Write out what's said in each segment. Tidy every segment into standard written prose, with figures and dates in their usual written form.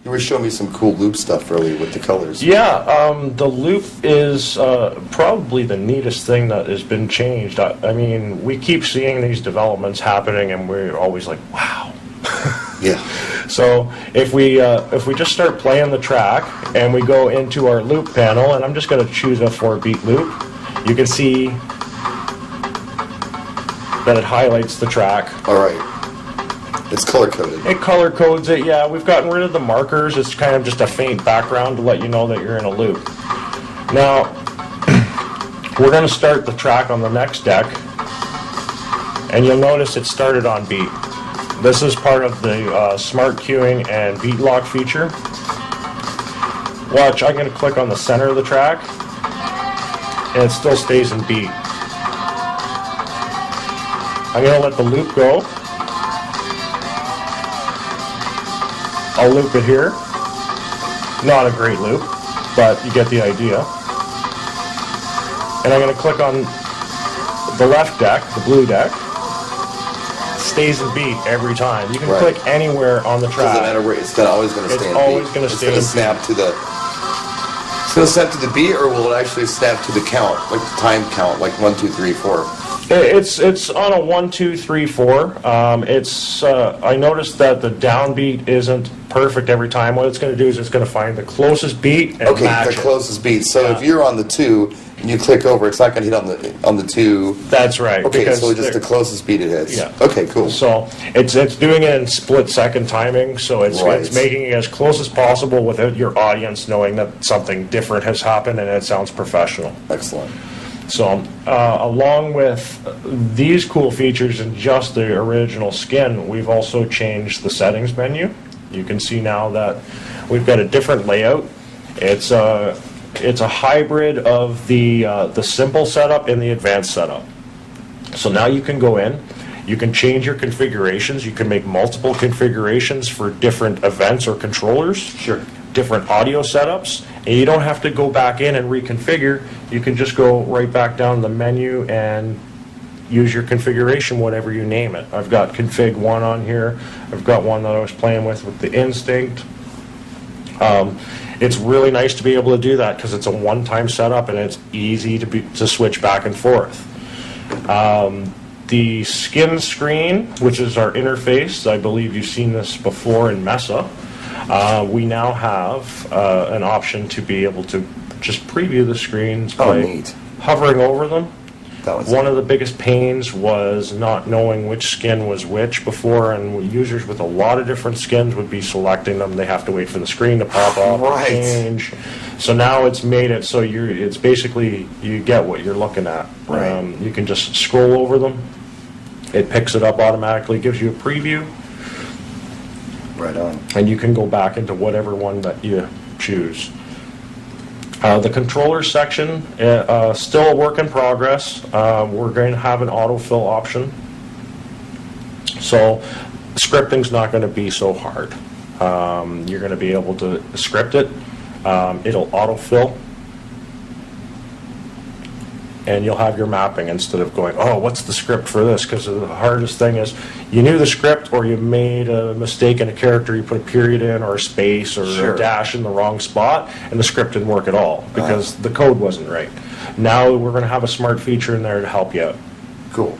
You were showing me some cool loop stuff earlier with the colors. Yeah, the loop is probably the neatest thing that has been changed. I mean, we keep seeing these developments happening, and we're always like, wow. Yeah. So if we just start playing the track and we go into our loop panel, and I'm just going to choose a 4-beat loop, you can see that it highlights the track. All right. It's color-coded. It color codes it, yeah. We've gotten rid of the markers. It's kind of just a faint background to let you know that you're in a loop. Now, we're going to start the track on the next deck, and you'll notice it started on beat. This is part of the smart queuing and beat lock feature. Watch, I'm going to click on the center of the track, and it still stays in beat. I'm going to let the loop go. I'll loop it here. Not a great loop, but you get the idea. And I'm going to click on the left deck, the blue deck. Stays in beat every time. You can click anywhere on the track. Doesn't matter where, it's always going to stay in beat. It's always going to stay in beat. It's going to snap to the beat, or will it actually snap to the count, like the time count, like 1, 2, 3, 4? It's on a 1, 2, 3, 4. I noticed that the downbeat isn't perfect every time. What it's going to do is it's going to find the closest beat and match the closest beat. So if you're on the 2 and you click over, it's not going to hit on the 2. That's right. Okay, so just the closest beat it hits. Yeah. Okay, cool. So it's doing it in split-second timing. So it's making it as close as possible without your audience knowing that something different has happened, and it sounds professional. Excellent. So, along with these cool features and just the original skin, we've also changed the settings menu. You can see now that we've got a different layout. It's a hybrid of the simple setup and the advanced setup. So now you can go in, you can change your configurations, you can make multiple configurations for different events or controllers. Sure. Different audio setups, and you don't have to go back in and reconfigure. You can just go right back down the menu and use your configuration, whatever you name it. I've got config 1 on here. I've got one that I was playing with the Instinct. It's really nice to be able to do that because it's a one-time setup and it's easy to switch back and forth. The skin screen, which is our interface, I believe you've seen this before in Mesa. We now have an option to be able to just preview the screens by hovering over them. One of the biggest pains was not knowing which skin was which before, and users with a lot of different skins would be selecting them. They have to wait for the screen to pop off and change. So now it's made it so it's basically you get what you're looking at. You can just scroll over them. It picks it up automatically, gives you a preview. Right on. And you can go back into whatever one that you choose. The controller section, still a work in progress. We're going to have an autofill option. So scripting's not going to be so hard. You're going to be able to script it. It'll autofill. And you'll have your mapping instead of going, oh, what's the script for this? Because the hardest thing is you knew the script or you made a mistake in a character, you put a period in or a space or a dash in the wrong spot, and the script didn't work at all because the code wasn't right. Now we're going to have a smart feature in there to help you out. Cool.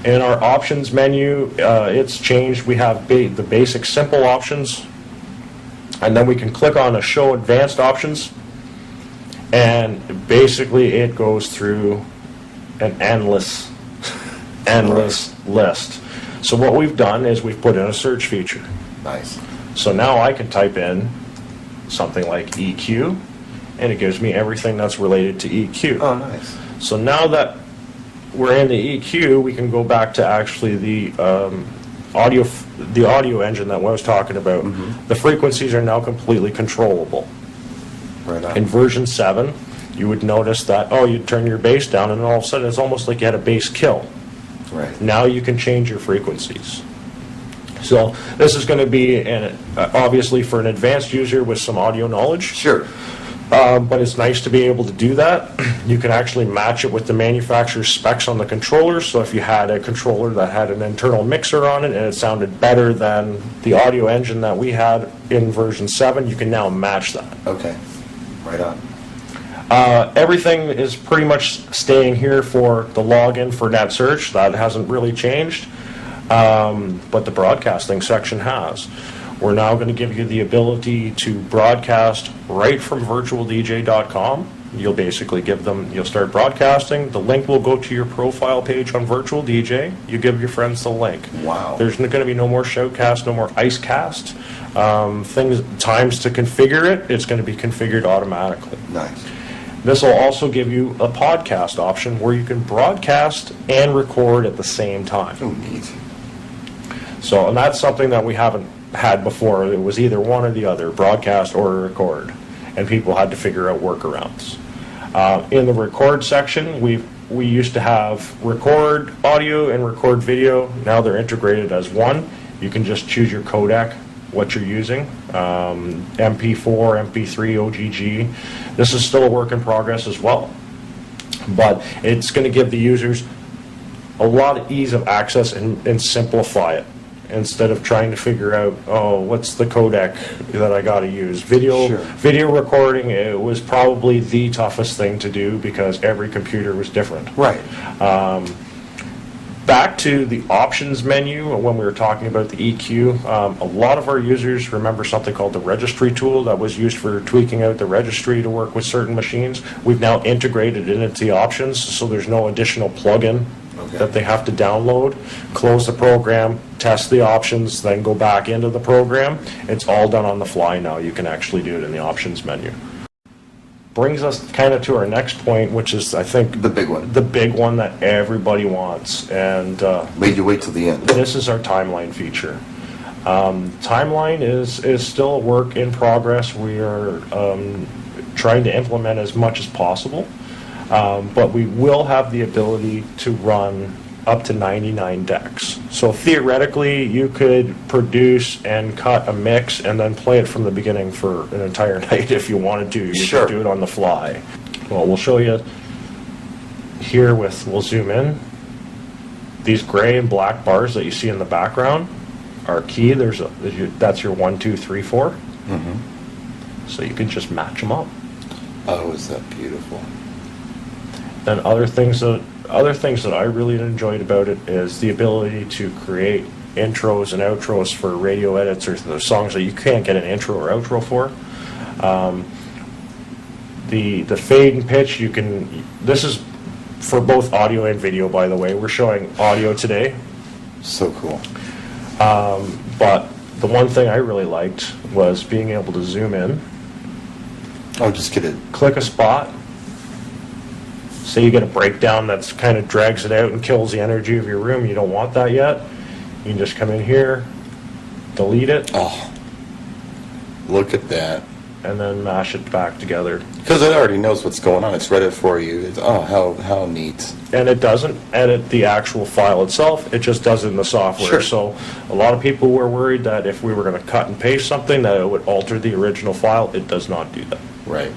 In our options menu, it's changed. We have the basic simple options, and then we can click on a show advanced options. And basically it goes through an endless list. So what we've done is we've put in a search feature. Nice. So now I can type in something like EQ, and it gives me everything that's related to EQ. Oh, nice. So now that we're in the EQ, we can go back to actually the audio engine that I was talking about. The frequencies are now completely controllable. Right on. In version 7, you would notice that, you'd turn your bass down, and all of a sudden it's almost like you had a bass kill. Right. Now you can change your frequencies. So this is going to be, obviously, for an advanced user with some audio knowledge. Sure. But it's nice to be able to do that. You can actually match it with the manufacturer's specs on the controller. So if you had a controller that had an internal mixer on it and it sounded better than the audio engine that we had in version 7, you can now match that. Okay. Right on. Everything is pretty much staying here for the login for NetSearch. That hasn't really changed, but the broadcasting section has. We're now going to give you the ability to broadcast right from virtualdj.com. You'll basically you'll start broadcasting. The link will go to your profile page on Virtual DJ. You give your friends the link. Wow. There's going to be no more shoutcast, no more icecast. Times to configure it, it's going to be configured automatically. Nice. This will also give you a podcast option where you can broadcast and record at the same time. Oh, neat. So, and that's something that we haven't had before. It was either one or the other, broadcast or record, and people had to figure out workarounds. In the record section, we used to have record audio and record video. Now they're integrated as one. You can just choose your codec, what you're using, MP4, MP3, OGG. This is still a work in progress as well, but it's going to give the users a lot of ease of access and simplify it instead of trying to figure out, oh, what's the codec that I got to use. Video recording, it was probably the toughest thing to do because every computer was different. Right. Back to the options menu, when we were talking about the EQ, a lot of our users remember something called the registry tool that was used for tweaking out the registry to work with certain machines. We've now integrated it into the options, so there's no additional plugin that they have to download, close the program, test the options, then go back into the program. It's all done on the fly now. You can actually do it in the options menu. Brings us kind of to our next point, which is, I think, The big one. the big one that everybody wants, and Wait till the end. this is our timeline feature. Timeline is still a work in progress. We are trying to implement as much as possible, but we will have the ability to run up to 99 decks. So theoretically, you could produce and cut a mix and then play it from the beginning for an entire night if you wanted to. You could do it on the fly. Well, we'll show you here we'll zoom in. These gray and black bars that you see in the background are key. That's your 1, 2, 3, 4. Mm-hmm. So you can just match them up. Oh, is that beautiful? Then other things that I really enjoyed about it is the ability to create intros and outros for radio edits or the songs that you can't get an intro or outro for. The fade and pitch, this is for both audio and video, by the way. We're showing audio today. So cool. But the one thing I really liked was being able to zoom in. Oh, just get it. Click a spot. Say you get a breakdown that's kind of drags it out and kills the energy of your room. You don't want that yet. You can just come in here, delete it. Oh, look at that. And then mash it back together. Because it already knows what's going on. It's read it for you. How neat. And it doesn't edit the actual file itself. It just does it in the software. Sure. So a lot of people were worried that if we were going to cut and paste something, that it would alter the original file. It does not do that. Right.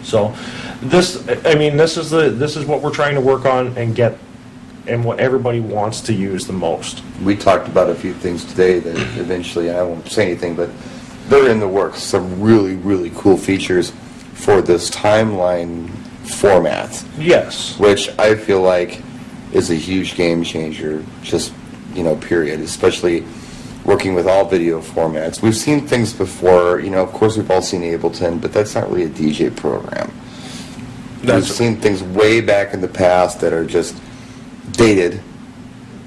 So this is what we're trying to work on and what everybody wants to use the most. We talked about a few things today that eventually, I won't say anything, but they're in the works. Some really, really cool features for this timeline format. Yes. Which I feel like is a huge game changer, just, period, especially working with all video formats. We've seen things before, of course we've all seen Ableton, but that's not really a DJ program. We've seen things way back in the past that are just dated,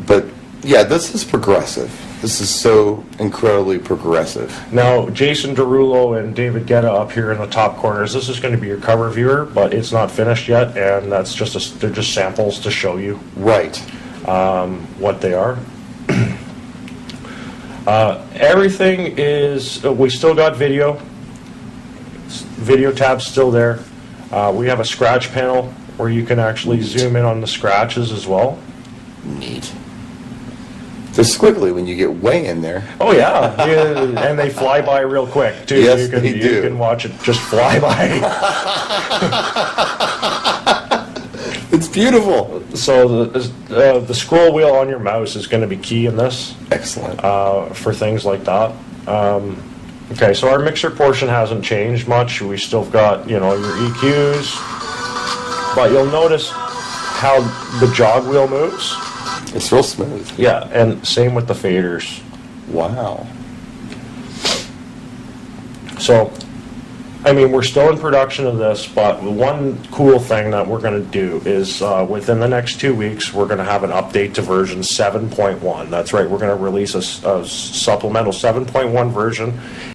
but yeah, this is progressive. This is so incredibly progressive. Now, Jason Derulo and David Guetta up here in the top corners, this is going to be your cover viewer, but it's not finished yet, and that's they're just samples to show you Right. What they are. Everything is, we still got video. Video tab's still there. We have a scratch panel where you can actually zoom in on the scratches as well. Neat. They're squiggly when you get way in there. Oh yeah, and they fly by real quick too. Yes, you can watch it just fly by. It's beautiful. So the scroll wheel on your mouse is going to be key in this. Excellent. For things like that. Okay, so our mixer portion hasn't changed much. We still got, your EQs, but you'll notice how the jog wheel moves. It's real smooth. Yeah, and same with the faders. Wow. So, we're still in production of this, but one cool thing that we're going to do is within the next 2 weeks, we're going to have an update to version 7.1. That's right, we're going to release a supplemental 7.1 version.